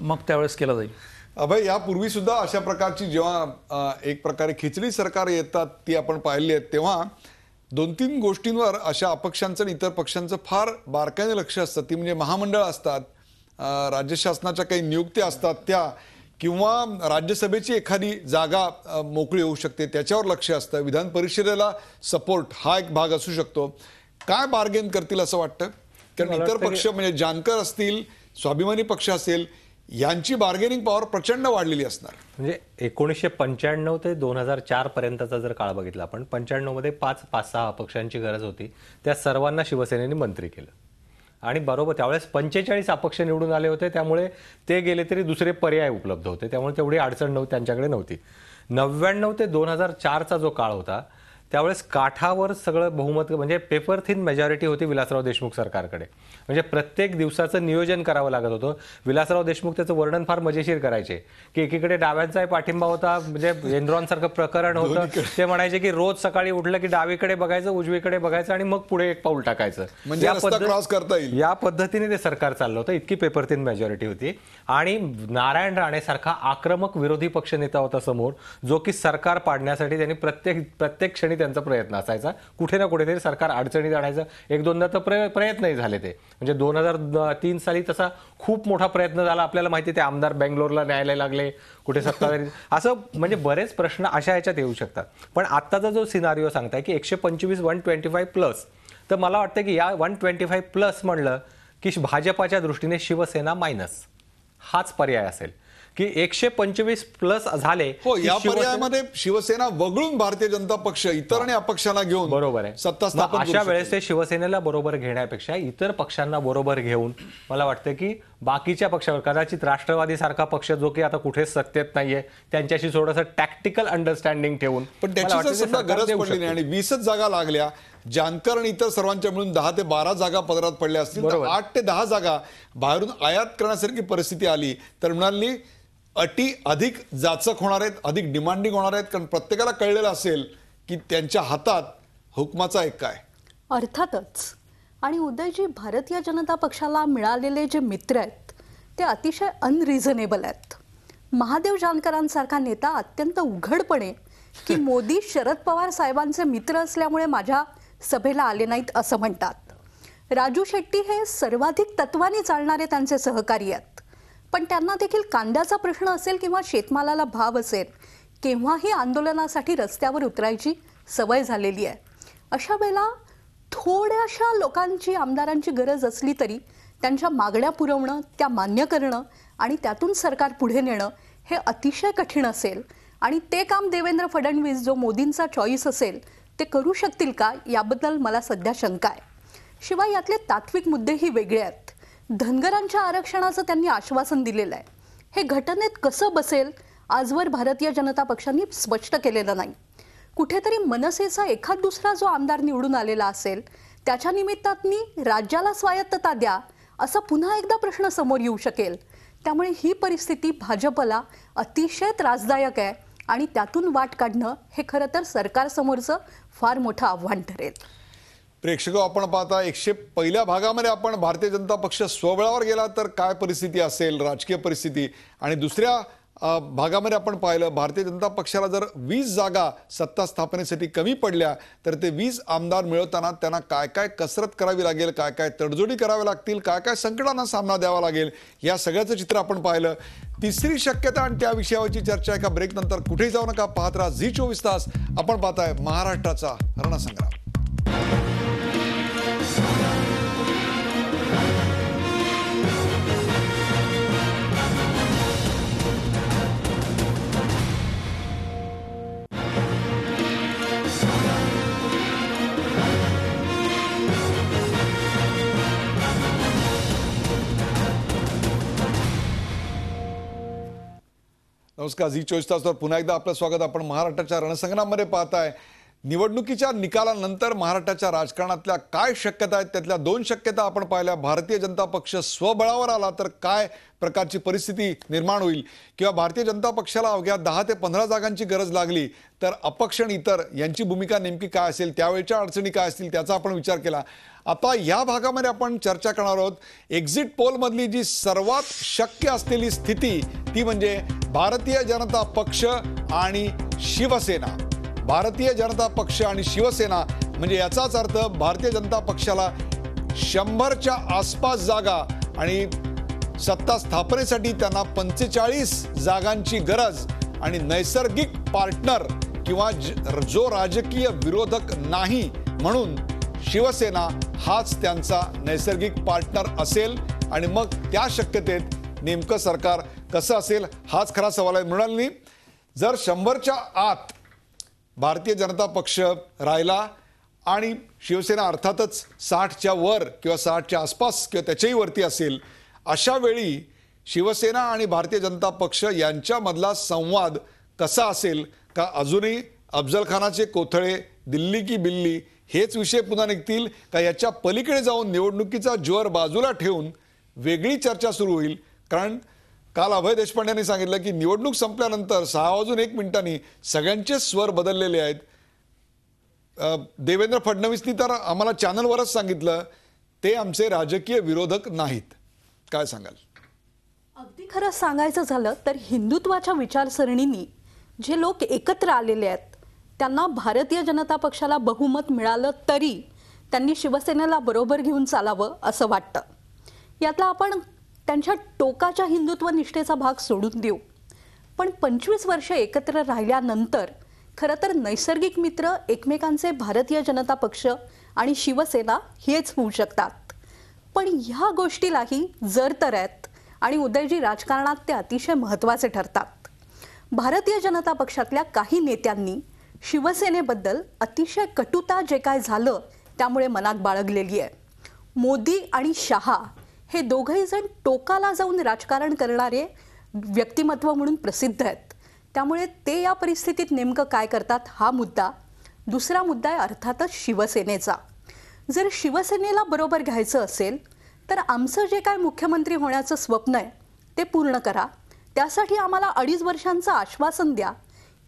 मग त्यावेळेस केला जाईल. अभय, यापूर्वी सुद्धा अशा प्रकारची जेव्हा एक प्रकारे खिचडी सरकार येतात ती आपण पाहिली आहेत तेव्हा 2-3 गोष्टींवर अशा अपक्षांचं आणि इतर पक्षांचं फार बारकाईने लक्ष असतं. ती म्हणजे महामंडळ असतात, राज्य शासनाच्या काही नियुक्त्या असतात त्या, किंवा राज्यसभेची एखादी जागा मोकळी होऊ शकते त्याच्यावर लक्ष असतं. विधान परिषदेला सपोर्ट हा एक भाग असू शकतो. काय बार्गेन करतील असं वाटतं? कारण इतर पक्ष म्हणजे जानकर असतील, स्वाभिमानी पक्ष असेल, यांची बार्गेनिंग पॉवर प्रचंड वाढलेली असणार. म्हणजे 1995 ते 2004 पर्यंतचा जर काळ बघितला आपण, 95 मध्ये 5-6 अपक्षांची गरज होती. त्या सर्वांना शिवसेनेने मंत्री केलं आणि बरोबर त्यावेळेस 45 अपक्ष निवडून आले होते. त्यामुळे ते गेले तरी दुसरे पर्याय उपलब्ध होते, त्यामुळे तेवढी अडचण त्यांच्याकडे नव्हती. 99 ते 2004चा जो काळ होता त्यावेळेस काठावर सगळं बहुमत म्हणजे पेपर थिन मेजॉरिटी होती विलासराव देशमुख सरकारकडे. म्हणजे प्रत्येक दिवसाचं नियोजन करावं लागत होतं. विलासराव देशमुख त्याचं वर्णन फार मजेशीर करायचे की एकीकडे डाव्यांचाही पाठिंबा होता, म्हणजे एनरॉन सारखं प्रकरण होतं. ते म्हणायचे की रोज सकाळी उठलं की डावीकडे बघायचं, उजवीकडे बघायचं आणि मग पुढे एक पाऊल टाकायचं. म्हणजे रस्ता क्रॉस करता येईल. या पद्धतीने ते सरकार चाललं होतं. इतकी पेपर थिन मेजॉरिटी होती. आणि नारायण राणे सारखा आक्रमक विरोधी पक्षनेता होता समोर, जो की सरकार पाडण्यासाठी त्यांनी प्रत्येक क्षणी त्यांचा प्रयत्न असायचा. कुठे ना कुठेतरी सरकार अडचणीत आणायचं. एक दोनदा तर प्रयत्नही झाले ते. म्हणजे 2003 साली तसा खूप मोठा प्रयत्न झाला. आपल्याला माहिती ते आमदार बेंगलोरला न्यायला लागले, कुठे सत्ताधारी असं म्हणजे बरेच प्रश्न अशा ह्याच्यात येऊ शकतात. पण आत्ताचा जो सिनारिओ सांगताय की 125 125 प्लस, तर मला वाटतं की या 125 प्लस म्हणलं की भाजपाच्या दृष्टीने शिवसेना मायनस हाच पर्याय असेल की 125 प्लस झाले. हो, या पर्यायामध्ये शिवसेना वगळून भारतीय जनता पक्ष इतर आणि अपक्षांना घेऊन बरोबर आहे सत्ता स्थापन अशा वेळेस ते शिवसेनेला बरोबर घेण्यापेक्षा इतर पक्षांना बरोबर घेऊन मला वाटतं की बाकीच्या पक्षावर, कदाचित राष्ट्रवादी सारखा पक्ष जो की आता कुठेच सत्तेत नाहीये, त्यांच्याशी थोडंसं टॅक्टिकल अंडरस्टँडिंग ठेवून. पण त्याची जर समजा गरज पडली नाही आणि 20च जागा लागल्या, जानकर आणि इतर सर्वांच्या मिळून 10 ते 12 जागा पदरात पडल्या असतील, तर 8 ते 10 जागा बाहेरून आयात करण्यासारखी परिस्थिती आली तर म्हणाली अटी अधिक जाचक होणार आहेत, अधिक डिमांडिंग होणार आहेत. कारण प्रत्येकाला कळलेलं असेल की त्यांच्या हातात हुकमाचा एक काय. अर्थातच. आणि उदयजी, भारतीय जनता पक्षाला मिळालेले जे मित्र आहेत ते अतिशय अनरिझनेबल आहेत. महादेव जानकरांसारखा नेता अत्यंत उघडपणे की मोदी शरद पवार साहेबांचे मित्र असल्यामुळे माझ्या सभेला आले नाहीत असं म्हणतात. राजू शेट्टी हे सर्वाधिक तत्वाने चालणारे त्यांचे सहकारी आहेत. पण त्यांना देखील कांद्याचा प्रश्न असेल किंवा शेतमालाला भाव असेल केव्हाही आंदोलनासाठी रस्त्यावर उतरायची सवय झालेली आहे. अशा वेळेला थोड्याशा लोकांची, आमदारांची गरज असली तरी त्यांच्या मागण्या पुरवणं, त्या मान्य करणं आणि त्यातून सरकार पुढे नेणं हे अतिशय कठीण असेल. आणि ते काम देवेंद्र फडणवीस, जो मोदींचा चॉईस असेल, ते करू शकतील का, याबद्दल मला सध्या शंका आहे. शिवाय यातले तात्विक मुद्देही वेगळे आहेत. धनगरांच्या आरक्षणाचं त्यांनी आश्वासन दिलेलं आहे. हे घटनेत कसं बसेल आजवर भारतीय जनता पक्षांनी स्पष्ट केलेलं नाही. कुठेतरी मनसेचा एखाद दुसरा जो आमदार निवडून आलेला असेल त्याच्या निमित्ताने राज्याला स्वायत्तता द्या असा पुन्हा एकदा प्रश्न समोर येऊ शकेल. त्यामुळे ही परिस्थिती भाजपला अतिशय त्रासदायक आहे आणि त्यातून वाट काढणं हे खरं तर सरकारसमोरचं फार मोठं आव्हान ठरेल. प्रेक्षक, आपण पाहता 101 भागामध्ये आपण भारतीय जनता पक्ष स्वबळावर गेला तर काय परिस्थिती असेल, राजकीय परिस्थिती. आणि दुसऱ्या भागामध्ये आपण पाहिलं भारतीय जनता पक्षाला जर 20 जागा सत्ता स्थापनेसाठी कमी पडल्या तर ते 20 आमदार मिळवताना त्यांना काय काय कसरत करावी लागेल, काय काय तडजोडी कराव्या लागतील, काय काय संकटांना सामना द्यावा लागेल, या सगळ्याचं चित्र आपण पाहिलं. तिसरी शक्यता आणि त्या विषयावरची चर्चा एका ब्रेक नंतर. कुठेही जाऊ नका, पाहत राहा झी 24 तास. आपण पाहताय महाराष्ट्राचा रणसंग्राम. नमस्कार, झी 24 तासवर पुन्हा एकदा आपलं स्वागत. आपण महाराष्ट्राच्या रणसंग्राममध्ये पाहताय. निवडणुकीच्या निकालानंतर महाराष्ट्राच्या राजकारणातल्या काय शक्यता आहेत त्यातल्या 2 शक्यता आपण पाहिल्या. भारतीय जनता पक्ष स्वबळावर आला तर काय प्रकारची परिस्थिती निर्माण होईल, किंवा भारतीय जनता पक्षाला अवघ्या 10 ते 15 जागांची गरज लागली तर अपक्ष आणि इतर यांची भूमिका नेमकी काय असेल, त्यावेळच्या अडचणी काय असतील त्याचा आपण विचार केला. आता या भागामध्ये आपण चर्चा करणार आहोत एक्झिट पोलमधली जी सर्वात शक्य असलेली स्थिती, ती म्हणजे भारतीय जनता पक्ष आणि शिवसेना. भारतीय जनता पक्ष आणि शिवसेना म्हणजे याचाच अर्थ भारतीय जनता पक्षाला 100च्या आसपास जागा आणि सत्ता स्थापनेसाठी त्यांना 45 जागांची गरज आणि नैसर्गिक पार्टनर किंवा जो राजकीय विरोधक नाही म्हणून शिवसेना हाच त्यांचा नैसर्गिक पार्टनर असेल. आणि मग त्या शक्यतेत नेमकं सरकार कसं असेल हाच खरा सवाल आहे. मृणालिनी, जर 100च्या आत भारतीय जनता पक्ष राहिला आणि शिवसेना अर्थातच 60च्या वर किंवा 60च्या आसपास किंवा त्याच्याही वरती असेल, अशा वेळी शिवसेना आणि भारतीय जनता पक्ष यांच्यामधला संवाद कसा असेल? का अजूनही अफजल खानाचे कोथळे दिल्ली की बिल्ली हेच विषय पुन्हा निघतील का याच्या पलीकडे जाऊन निवडणुकीचा ज्वर बाजूला ठेवून वेगळी चर्चा सुरू होईल? कारण काल अभय देशपांडेंनी सांगितलं की निवडणूक संपल्यानंतर 6:01 सगळ्यांचे स्वर बदललेले आहेत. देवेंद्र फडणवीसनी तर आम्हाला चॅनलवरच सांगितलं ते आमचे राजकीय विरोधक नाहीत. काय सांगाल? अगदी खरं सांगायचं झालं तर हिंदुत्वाच्या विचारसरणीनी जे लोक एकत्र आलेले आहेत त्यांना भारतीय जनता पक्षाला बहुमत मिळालं तरी त्यांनी शिवसेनेला बरोबर घेऊन चालावं असं वाटतं. यातला आपण त्यांच्या टोकाच्या हिंदुत्व निष्ठेचा भाग सोडून देऊ, पण 25 वर्ष एकत्र राहिल्यानंतर खरं तर नैसर्गिक मित्र एकमेकांचे भारतीय जनता पक्ष आणि शिवसेना हेच होऊ शकतात. पण ह्या गोष्टीलाही जर तर आहेत आणि उदयजी राजकारणात ते अतिशय महत्त्वाचे ठरतात. भारतीय जनता पक्षातल्या काही नेत्यांनी शिवसेनेबद्दल अतिशय कटुता जे काय झालं त्यामुळे मनात बाळगलेली आहे. मोदी आणि शहा हे दोघंही जण टोकाला जाऊन राजकारण करणारे व्यक्तिमत्व म्हणून प्रसिद्ध आहेत. त्यामुळे ते या परिस्थितीत नेमकं काय करतात हा मुद्दा. दुसरा मुद्दा आहे अर्थातच शिवसेनेचा. जर शिवसेनेला बरोबर घ्यायचं असेल तर आमचं जे काय मुख्यमंत्री होण्याचं स्वप्न आहे ते पूर्ण करा. त्यासाठी आम्हाला 2.5 वर्षांचं आश्वासन द्या,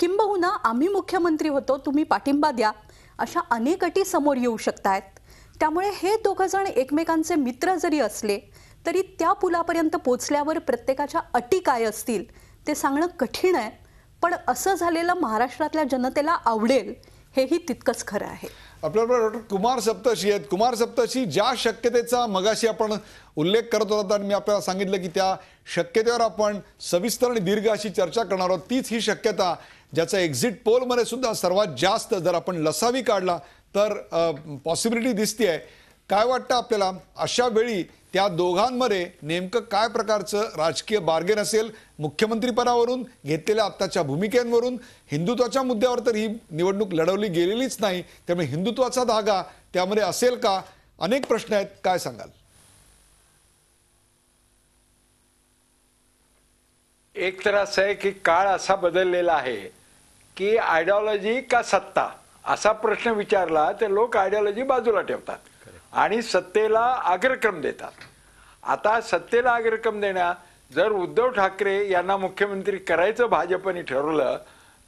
किंबहुना आम्ही मुख्यमंत्री होतो तुम्ही पाठिंबा द्या, अशा अनेक अटी समोर येऊ शकतायत. त्यामुळे हे दोघं जण एकमेकांचे मित्र जरी असले तरी त्या पुलापर्यंत पोचल्यावर प्रत्येकाच्या अटी काय असतील ते सांगणं कठीण आहे. पण असं झालेलं महाराष्ट्रातल्या जनतेला आवडेल हेही तितकंच खरं आहे. आपल्याबरोबर डॉक्टर कुमार सप्तशी आहेत. कुमार सप्तशी, ज्या शक्यतेचा मगाशी आपण उल्लेख करत होता आणि मी आपल्याला सांगितलं की त्या शक्यतेवर आपण सविस्तर आणि दीर्घ अशी चर्चा करणार आहोत, तीच ही शक्यता ज्याचा एक्झिट पोलमध्ये सुद्धा सर्वात जास्त जर आपण लसावी काढला तर पॉसिबिलिटी दिसते. काय वाटतं आपल्याला अशा वेळी त्या दोघांमध्ये नेमकं काय प्रकारचं राजकीय बार्गेन असेल? मुख्यमंत्रीपदावरून घेतलेल्या आत्ताच्या भूमिकेवरून हिंदुत्वाच्या मुद्द्यावर तर ही निवडणूक लढवली गेलेलीच नाही, त्यामुळे हिंदुत्वाचा धागा त्यामध्ये असेल का? अनेक प्रश्न आहेत. काय सांगाल? एक तर असं आहे की काळ असा बदललेला आहे की आयडिओलॉजी का सत्ता असा प्रश्न विचारला तर लोक आयडिओलॉजी बाजूला ठेवतात आणि सत्तेला अग्रक्रम देतात. आता सत्तेला अग्रक्रम देण्यात जर उद्धव ठाकरे यांना मुख्यमंत्री करायचं भाजपने ठरवलं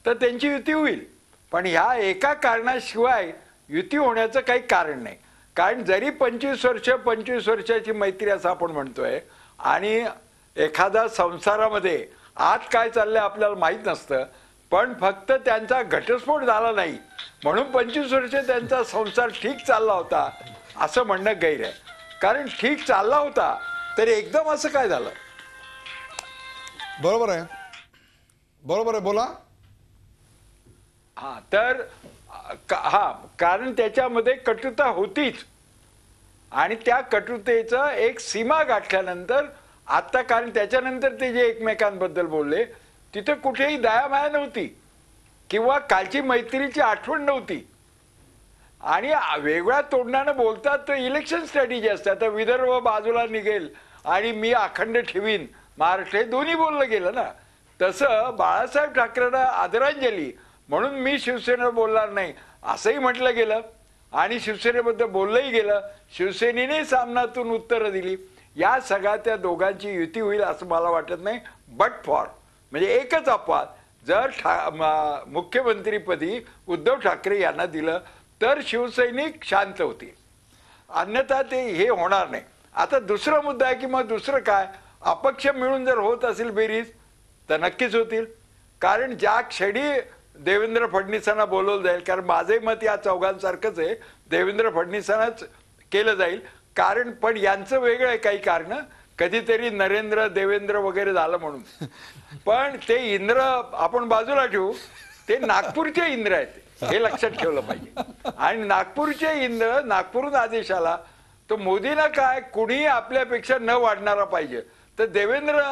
तर त्यांची युती होईल. पण ह्या एका कारणाशिवाय युती होण्याचं काही कारण नाही. कारण जरी 25 वर्षाची मैत्री असं आपण म्हणतोय आणि एखादा संसारामध्ये आत काय चाललंय आपल्याला माहीत नसतं, पण फक्त त्यांचा घटस्फोट झाला नाही म्हणून 25 वर्ष त्यांचा संसार ठीक चालला होता असं म्हणणं गैर आहे. कारण ठीक चालला होता तर एकदम असं काय झालं? बरोबर आहे, बरोबर आहे, बोला. हा तर कारण त्याच्यामध्ये कटुता होतीच आणि त्या कटुतेचं एक सीमा गाठल्यानंतर आता, कारण त्याच्यानंतर ते जे एकमेकांबद्दल बोलले तिथे कुठेही दयामाया नव्हती किंवा कालची मैत्रीची आठवण नव्हती आणि वेगळ्या तोंडानं बोलतात तर इलेक्शन स्ट्रॅटेजी असते. आता विदर्भ बाजूला निघेल आणि मी अखंड ठेवीन महाराष्ट्र हे दोन्ही बोललं गेलं ना. तसं बाळासाहेब ठाकरेंना आदरांजली म्हणून मी शिवसेनेवर बोलणार नाही असंही म्हटलं गेलं आणि शिवसेनेबद्दल बोललंही गेलं. शिवसेनेने सामनातून उत्तरं दिली. या सगळ्या त्या दोघांची युती होईल असं मला वाटत नाही. बट फॉर म्हणजे एकच अपवाद, जर मुख्यमंत्रीपदी उद्धव ठाकरे यांना दिलं तर शिवसैनिक शांत होतील, अन्यथा ते हे होणार नाही. आता दुसरा मुद्दा आहे की मग दुसरं काय, अपक्ष मिळून जर होत असेल बेरीज तर नक्कीच होतील. कारण ज्या क्षणी देवेंद्र फडणवीसांना बोलवलं जाईल, कारण माझे मत या चौघांसारखंच आहे, देवेंद्र फडणवीसांनाच केलं जाईल. कारण पण यांचं वेगळं आहे काही कारण, कधीतरी नरेंद्र देवेंद्र वगैरे झालं म्हणून. पण ते इंद्र आपण बाजूला ठेवू, ते नागपूरचे इंद्र आहेत हे लक्षात ठेवलं पाहिजे. आणि नागपूरचे इंद्र नागपूरहून आदेश आला तर मोदींना काय, कुणीही आपल्यापेक्षा न वाढणारा पाहिजे. तर देवेंद्र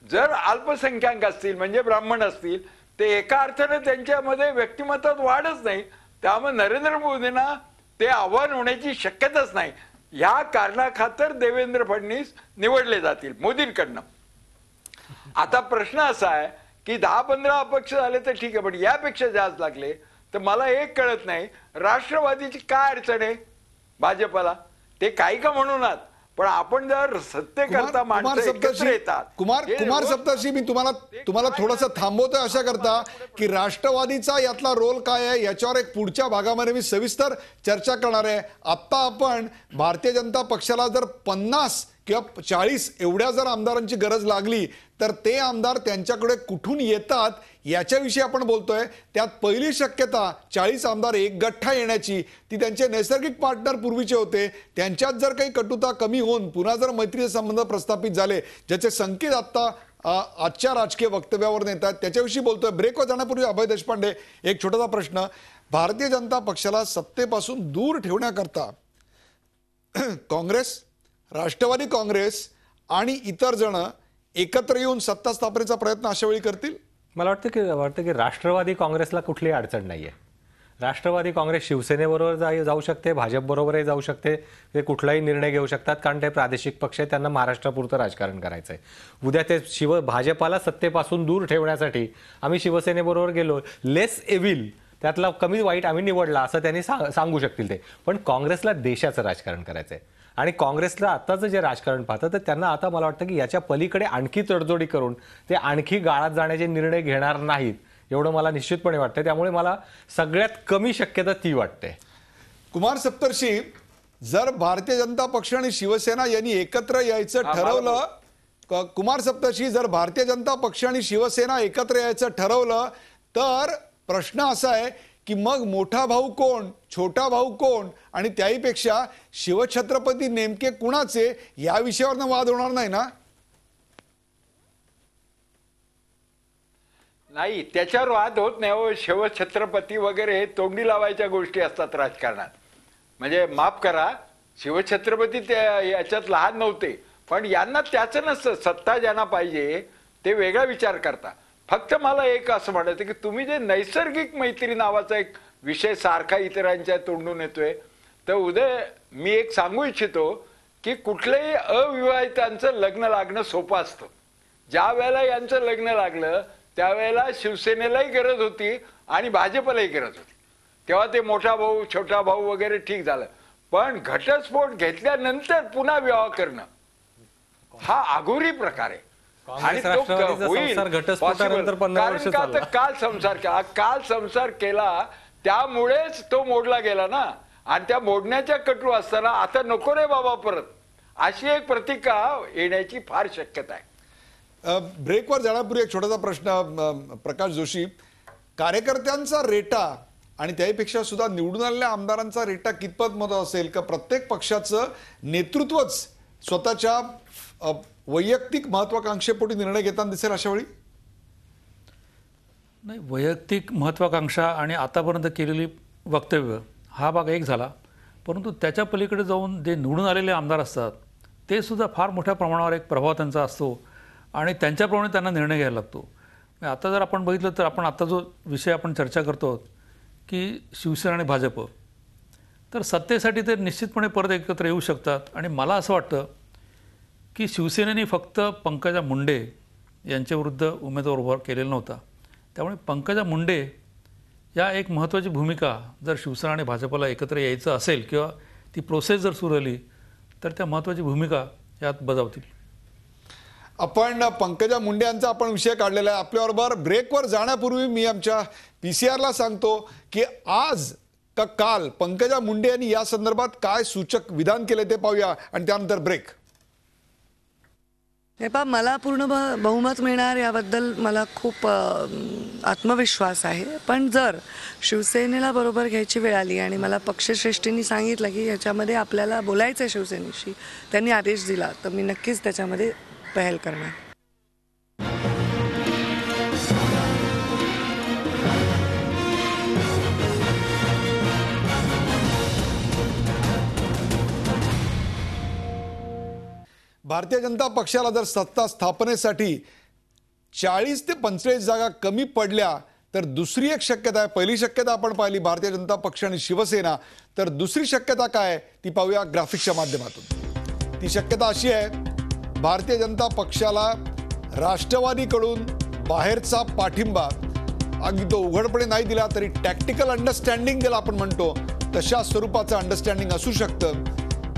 जर अल्पसंख्याक असतील म्हणजे ब्राह्मण असतील ते एका अर्थाने त्यांच्यामध्ये व्यक्तिमत्वात वाढच नाही, त्यामुळे नरेंद्र मोदींना ते आव्हान होण्याची शक्यताच नाही. ह्या कारणाखातर देवेंद्र फडणवीस निवडले जातील मोदींकडनं. आता प्रश्न असा आहे की 10-15 अपक्ष झाले तर ठीक आहे, पण यापेक्षा जास्त लागले तर मला एक कळत नाही, राष्ट्रवादीची काय अडचण आहे भाजपला? ते काही का म्हणूनात, पण आपण जर सत्तेकरता माणसं एकत्र येतात. कुमार सप्तर्षी, मी तुम्हाला थोडंसं थांबवतोय अशा करता की राष्ट्रवादीचा यातला रोल काय आहे याच्यावर एक पुढच्या भागामध्ये मी सविस्तर चर्चा करणार आहे. आता आपण भारतीय जनता पक्षाला जर 50 किंवा 40 एवढ्या जर आमदारांची गरज लागली तर ते आमदार त्यांच्याकडे कुठून येतात याच्याविषयी आपण बोलतोय. त्यात पहिली शक्यता 40 आमदार एक गठ्ठा येण्याची, ती त्यांचे नैसर्गिक पार्टनर पूर्वीचे होते, त्यांच्यात जर काही कटुता कमी होऊन पुन्हा जर मैत्रीचे संबंध प्रस्थापित झाले, ज्याचे संकेत आता आजच्या राजकीय वक्तव्यावर येतात, त्याच्याविषयी बोलतोय. ब्रेकवर जाण्यापूर्वी अभय देशपांडे, एक छोटासा प्रश्न. भारतीय जनता पक्षाला सत्तेपासून दूर ठेवण्याकरता काँग्रेस, राष्ट्रवादी काँग्रेस आणि इतर जण एकत्र येऊन सत्ता स्थापनेचा प्रयत्न अशा वेळी करतील? मला वाटतं की राष्ट्रवादी काँग्रेसला कुठलीही अडचण नाहीये. राष्ट्रवादी काँग्रेस शिवसेनेबरोबर जाऊ शकते, भाजपबरोबरही जाऊ शकते. ते कुठलाही निर्णय घेऊ शकतात, कारण ते प्रादेशिक पक्ष आहे, त्यांना महाराष्ट्रापुरतं राजकारण करायचं आहे. उद्या ते भाजपाला सत्तेपासून दूर ठेवण्यासाठी आम्ही शिवसेनेबरोबर गेलो, लेस एव्हिल, त्यातला कमी वाईट आम्ही निवडला असं त्यांनी सांगू शकतील ते. पण काँग्रेसला देशाचं राजकारण करायचं आहे आणि काँग्रेसला आताचं जे राजकारण पाहतं तर त्यांना आता मला वाटतं की याच्या पलीकडे आणखी तडजोडी करून ते आणखी गाळात जाण्याचे निर्णय घेणार नाहीत, एवढं मला निश्चितपणे वाटतं. त्यामुळे मला सगळ्यात कमी शक्यता ती वाटते. कुमार सप्तर्षी, जर भारतीय जनता पक्ष आणि शिवसेना यांनी एकत्र यायचं ठरवलं, कुमार सप्तर्षी, जर भारतीय जनता पक्ष आणि शिवसेना एकत्र यायचं ठरवलं तर प्रश्न असा आहे की मग मोठा भाऊ कोण, छोटा भाऊ कोण, आणि त्याहीपेक्षा शिवछत्रपती नेमके कुणाचे या विषयावर वाद होणार नाही ना? नाही, त्याच्यावर वाद होत नाही हो. शिवछत्रपती वगैरे तोंडी लावायच्या गोष्टी असतात राजकारणात. म्हणजे माफ करा, शिवछत्रपती याच्यात लहान नव्हते, पण यांना त्याचं नसतं. सत्ता ज्यांना पाहिजे ते वेगळा विचार करता. फक्त मला एक असं म्हणायचं की तुम्ही जे नैसर्गिक मैत्री नावाचा एक विषय सारखा इतरांच्या तोंडून येतोय, तर उद्या मी एक सांगू इच्छितो की कुठल्याही अविवाहितांचं लग्न लागणं सोपं असतं. ज्या वेळेला यांचं लग्न लागलं त्यावेळेला शिवसेनेलाही गरज होती आणि भाजपलाही गरज होती. तेव्हा ते मोठा भाऊ, छोटा भाऊ वगैरे ठीक झालं. पण घटस्फोट घेतल्यानंतर पुन्हा विवाह करणं हा अघोरी प्रकार आहे. आणि तो होईल कारण का काल संसार केला त्यामुळेच तो मोडला गेला ना. आणि त्या मोडण्याच्या कटू असताना आता नको रे बाबा परत, अशी एक प्रतिका येण्याची फार शक्यता आहे. ब्रेकवर जाण्यापूर्वी एक छोटासा प्रश्न. प्रकाश जोशी, कार्यकर्त्यांचा रेटा आणि त्याहीपेक्षा सुद्धा निवडून आलेल्या आमदारांचा रेटा कितपत महत्त्वाचा असेल का प्रत्येक पक्षाचं नेतृत्वच स्वतःच्या वैयक्तिक महत्वाकांक्षेपोटी निर्णय घेताना दिसेल अशा वेळी? नाही, वैयक्तिक महत्वाकांक्षा आणि आतापर्यंत केलेली वक्तव्य हा भाग एक झाला, परंतु त्याच्या पलीकडे जाऊन जे निवडून आलेले आमदार असतात ते सुद्धा फार मोठ्या प्रमाणावर एक प्रभाव त्यांचा असतो आणि त्यांच्याप्रमाणे त्यांना निर्णय घ्यायला लागतो. आता जर आपण बघितलं तर आपण आता जो विषय आपण चर्चा करतो आहोत की शिवसेना आणि भाजप, तर सत्तेसाठी ते निश्चितपणे परत एकत्र येऊ शकतात. आणि मला असं वाटतं की शिवसेनेने फक्त पंकजा मुंडे यांच्याविरुद्ध उमेदवार उभा केलेला नव्हता, त्यामुळे पंकजा मुंडे या एक महत्त्वाची भूमिका जर शिवसेना आणि भाजपला एकत्र यायचं असेल किंवा ती प्रोसेस जर सुरू झाली तर त्या महत्त्वाची भूमिका यात बजावतील. आपण पंकजा मुंडे यांचा आपण विषय काढलेला आहे. आपल्याबरोबर ब्रेकवर जाण्यापूर्वी मी आमच्या PCRला सांगतो की आज का काल पंकजा मुंडे यांनी या संदर्भात काय सूचक विधान केले ते पाहूया आणि त्यानंतर ब्रेक. हे पहा, मला पूर्ण बहुमत मिळणार याबद्दल मला खूप आत्मविश्वास आहे. पण जर शिवसेनेला बरोबर घ्यायची वेळ आली आणि मला पक्षश्रेष्ठींनी सांगितलं की याच्यामध्ये आपल्याला बोलायचं आहे शिवसेनेशी, त्यांनी आदेश दिला, तर मी नक्कीच त्याच्यामध्ये पहल करणार. भारतीय जनता पक्षाला जर सत्ता स्थापनेसाठी 40 ते 45 जागा कमी पडल्या तर दुसरी एक शक्यता आहे. पहिली शक्यता आपण पाहिली भारतीय जनता पक्ष आणि शिवसेना, तर दुसरी शक्यता काय ती पाहूया ग्राफिक्सच्या माध्यमातून. ती शक्यता अशी आहे, भारतीय जनता पक्षाला राष्ट्रवादीकडून बाहेरचा पाठिंबा अगदी तो उघडपणे नाही दिला तरी टॅक्टिकल अंडरस्टँडिंग ज्याला आपण म्हणतो तशा स्वरूपाचं अंडरस्टँडिंग असू शकतं.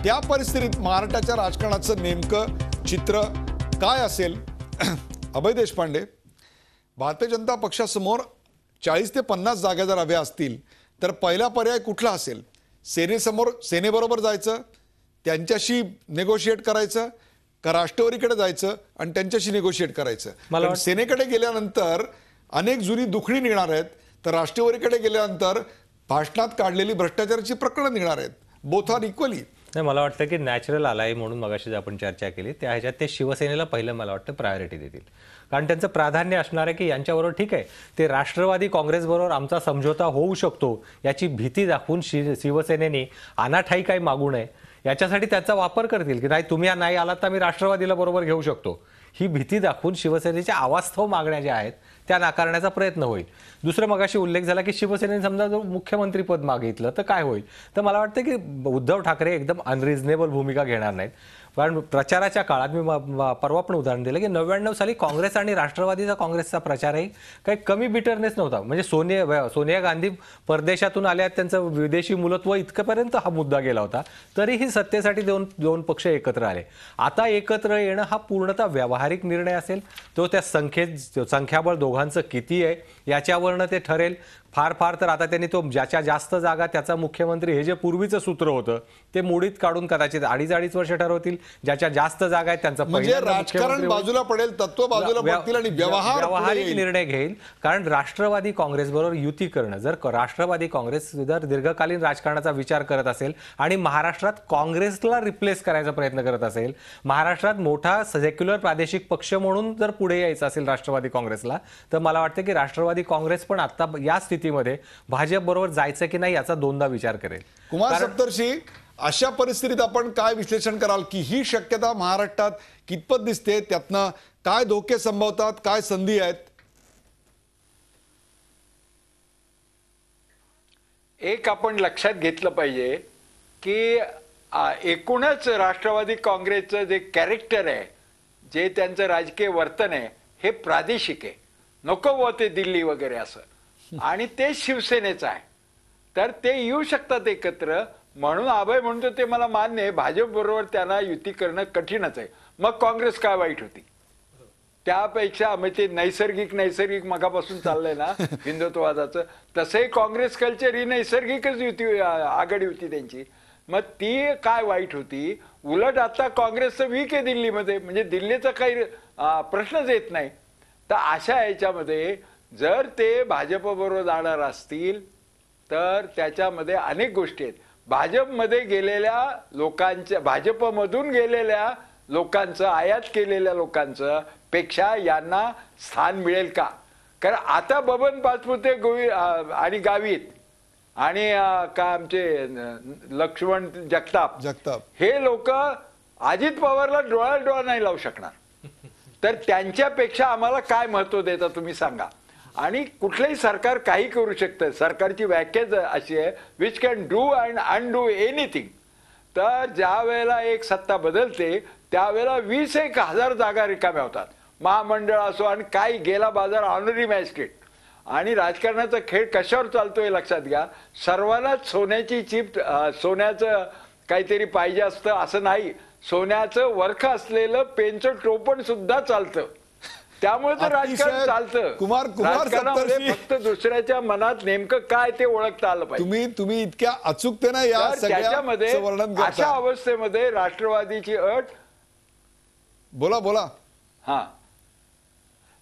त्या परिस्थितीत महाराष्ट्राच्या राजकारणाचं नेमकं चित्र काय असेल? अभय देशपांडे, भारतीय जनता पक्षासमोर 40 ते 50 जागा जर हव्या असतील तर पहिला पर्याय कुठला असेल? सेनेबरोबर जायचं, त्यांच्याशी नेगोशिएट करायचं, का राष्ट्रवादीकडे जायचं आणि त्यांच्याशी निगोशिएट करायचं? कारण सेनेकडे गेल्यानंतर अनेक जुनी दुखणी निघणार आहेत, तर राष्ट्रवादीकडे गेल्यानंतर भाषणात काढलेली भ्रष्टाचाराची प्रकरणं निघणार आहेत. Both are equally. नाही, मला वाटतं की नॅचरल आलाय म्हणून मगाशी आपण चर्चा केली त्या ह्याच्यात ते शिवसेनेला पहिलं मला वाटतं प्रायोरिटी देतील. कारण त्यांचं प्राधान्य असणार आहे की यांच्याबरोबर ठीक आहे ते राष्ट्रवादी काँग्रेसबरोबर आमचा समझोता होऊ शकतो याची भीती दाखवून शिवसेनेने अनाठाई काही मागू नये याच्यासाठी त्याचा वापर करतील की नाही तुम्ही नाही आलात तर मी राष्ट्रवादीला बरोबर घेऊ शकतो. ही भीती दाखवून शिवसेनेच्या अवास्तव मागण्या ज्या आहेत त्या नाकारण्याचा प्रयत्न होईल. दुसरं मगाशी उल्लेख झाला की शिवसेनेने समजा जर मुख्यमंत्रीपद मागितलं तर काय होईल? तर मला वाटतं की उद्धव ठाकरे एकदम अनरिझनेबल भूमिका घेणार नाहीत. कारण प्रचाराच्या काळात मी परवा पण उदाहरण दिलं की 99 साली काँग्रेस आणि राष्ट्रवादीचा काँग्रेसचा प्रचारही काही कमी बिटरनेस नव्हता. म्हणजे सोनिया गांधी परदेशातून आल्या त्यांचं विदेशी मूलत्व इतकंपर्यंत हा मुद्दा गेला होता. तरीही सत्तेसाठी दोन पक्ष एकत्र आले. आता एकत्र येणं हा पूर्णतः व्यावहारिक निर्णय असेल. तो त्या संख्याबळ दोघांचं किती आहे याच्यावरनं ते ठरेल. फार तर आता त्यांनी तो ज्याच्या जास्त जागा त्याचा मुख्यमंत्री हे जे पूर्वीचं सूत्र होतं ते मोडीत काढून कदाचित 2.5 वर्ष ठरवतील. ज्याच्या जास्त जागा आहेत त्यांचा म्हणजे राजकारण बाजूला पडेल, तत्व बाजूला पडतील आणि व्यावहारिक निर्णय घेईल. कारण राष्ट्रवादी काँग्रेस बरोबर युती करणं जर राष्ट्रवादी काँग्रेस जर दीर्घकालीन राजकारणाचा विचार करत असेल आणि महाराष्ट्रात काँग्रेसला रिप्लेस करायचा प्रयत्न करत असेल, महाराष्ट्रात मोठा सेक्युलर प्रादेशिक पक्ष म्हणून जर पुढे यायचं असेल राष्ट्रवादी काँग्रेसला, तर मला वाटतं की राष्ट्रवादी काँग्रेस पण आता या स्थितीमध्ये भाजप बरोबर जायचं की नाही याचा दोनदा विचार करेल. कुमार सप्तर्षी, अशा परिस्थितीत आपण काय विश्लेषण कराल की ही शक्यता महाराष्ट्रात कितपत दिसते? त्यातनं काय धोके संभवतात, काय संधी आहेत? एक आपण लक्षात घेतलं पाहिजे की एकूणच राष्ट्रवादी काँग्रेसचं जे कॅरेक्टर आहे, जे त्यांचं राजकीय वर्तन आहे, हे प्रादेशिक आहे. नको होते दिल्ली वगैरे असं, आणि ते शिवसेनेचं आहे. तर ते येऊ शकतात एकत्र. म्हणून अभय म्हणतो ते मला मान्य आहे, भाजप बरोबर त्यांना युती करणं कठीणच आहे. मग काँग्रेस काय वाईट होती? त्यापेक्षा ते नैसर्गिक मगापासून चाललंय ना हिंदुत्ववादाचं, तसंही काँग्रेस कल्चर ही नैसर्गिकच युती आघाडी होती त्यांची. मग ती काय वाईट होती? उलट आता काँग्रेसचं वीक आहे दिल्लीमध्ये, म्हणजे दिल्लीचा काही प्रश्नच येत नाही. तर अशा याच्यामध्ये जर ते भाजपबरोबर जाणार असतील तर त्याच्यामध्ये अनेक गोष्टी आहेत. भाजपमध्ये गेलेल्या लोकांच्या, भाजपमधून गेलेल्या लोकांचं, आयात केलेल्या लोकांचं पेक्षा यांना स्थान मिळेल का? कारण आता बबन पाचपुते आणि गावित आणि का आमचे लक्ष्मण जगताप हे लोक अजित पवारला डोळ्याला डोळा नाही लावू शकणार. तर त्यांच्यापेक्षा आम्हाला काय महत्व देता तुम्ही सांगा. आणि कुठलंही सरकार काही करू शकतं. सरकारची व्याख्याच अशी आहे, which can do and undo anything. तर ज्या वेळेला एक सत्ता बदलते त्यावेळेला 20,000 जागा रिकाम्या होतात. महामंडळ असो आणि काही गेला बाजार ऑनरी मॅजिस्ट्रेट. आणि राजकारणाचा खेळ कशावर चालतोय लक्षात घ्या. सर्वांनाच सोन्याची चिप, सोन्याचं काहीतरी पाहिजे असतं असं नाही. सोन्याचं वरख असलेलं पेनचं टोपण सुद्धा चालतं. त्यामुळे तर राजकारण चालतं. राजकारणामध्ये फक्त दुसऱ्याच्या मनात नेमकं काय ते ओळखता आलं पाहिजे. तुम्ही इतक्या अचूकतेनं या त्याच्यामध्ये अशा अवस्थेमध्ये राष्ट्रवादीची अट, बोला हा,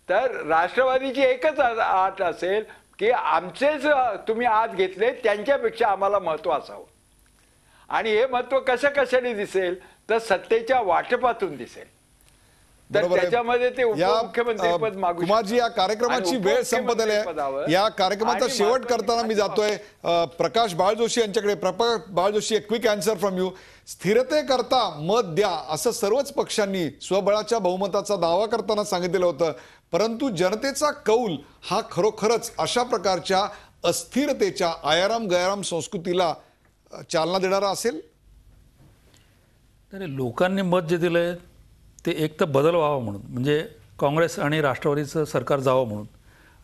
तर राष्ट्रवादीची एकच अट असेल की आमचेच तुम्ही आत घेतले त्यांच्यापेक्षा आम्हाला महत्व असावं. आणि हे महत्व कशाने दिसेल तर सत्तेच्या वाटपातून दिसेल. तर त्याच्यामध्ये ते उपमुख्यमंत्री पद मागू. कुमारजी, या कार्यक्रमाची वेळ संपत आली आहे. या कार्यक्रमाचा शेवट करताना मी जातोय प्रकाश बाळ जोशी यांच्याकडे. प्रकाश बाळ जोशी, एक क्विक आन्सर फ्रॉम यू. स्थिरतेकरता मत द्या असं सर्वच पक्षांनी स्वबळाच्या बहुमताचा दावा करताना सांगितलेलं होतं, परंतु जनतेचा कौल हा खरोखरच अशा प्रकारच्या अस्थिरतेच्या आयाराम गयाराम संस्कृतीला चालना देणारा असेल? लोकांनी मत जे दिलंय ते एक तर बदल व्हावा म्हणून, म्हणजे काँग्रेस आणि राष्ट्रवादीचं सरकार जावं म्हणून,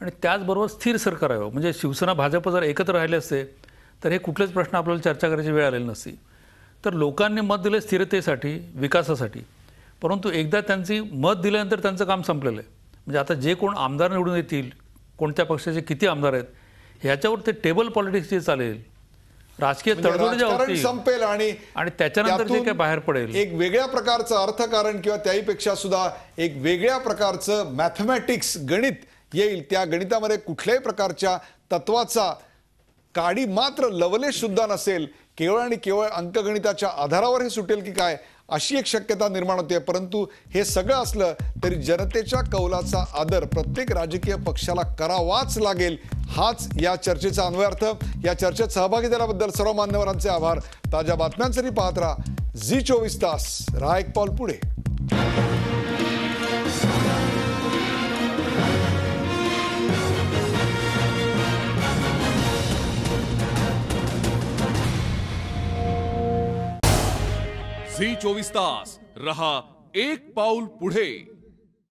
आणि त्याचबरोबर स्थिर सरकार यावं. म्हणजे शिवसेना भाजप जर एकत्र राहिले असते तर हे कुठलेच प्रश्न आपल्याला चर्चा करायची वेळ आलेली नसती. तर लोकांनी मत दिले स्थिरतेसाठी, विकासासाठी. परंतु एकदा त्यांची मत दिल्यानंतर त्यांचं काम संपलेलं आहे. म्हणजे आता जे कोण आमदार निवडून येतील, कोणत्या पक्षाचे किती आमदार आहेत, ह्याच्यावर ते टेबल पॉलिटिक्स जे चालेल, राजकीय म्हणजे तडजोडी ज्या राजकारण होतील संपेल आणि त्याच्यानंतर जे त्यातून काय बाहेर पडेल, एक वेगळ्या प्रकारचं अर्थकारण किंवा त्याहीपेक्षा सुद्धा एक वेगळ्या प्रकारचं मॅथमॅटिक्स, गणित येईल. त्या गणितामध्ये कुठल्याही प्रकारच्या तत्वाचा काडी मात्र लवलेश सुद्धा नसेल. केवळ आणि केवळ अंकगणिताच्या आधारावर हे सुटेल की काय, अशी एक शक्यता निर्माण होते. परंतु हे सगळं असलं तरी जनतेच्या कौलाचा आदर प्रत्येक राजकीय पक्षाला करावाच लागेल, हाच या चर्चेचा अन्वयार्थ. या चर्चेत सहभागी झाल्याबद्दल सर्व मान्यवरांचे आभार. ताज्या बातम्यांसाठी पाहत राहा झी 24 तास. राहा एक पाऊल पुढे. झी 24 तास रहा एक पाऊल पुढे.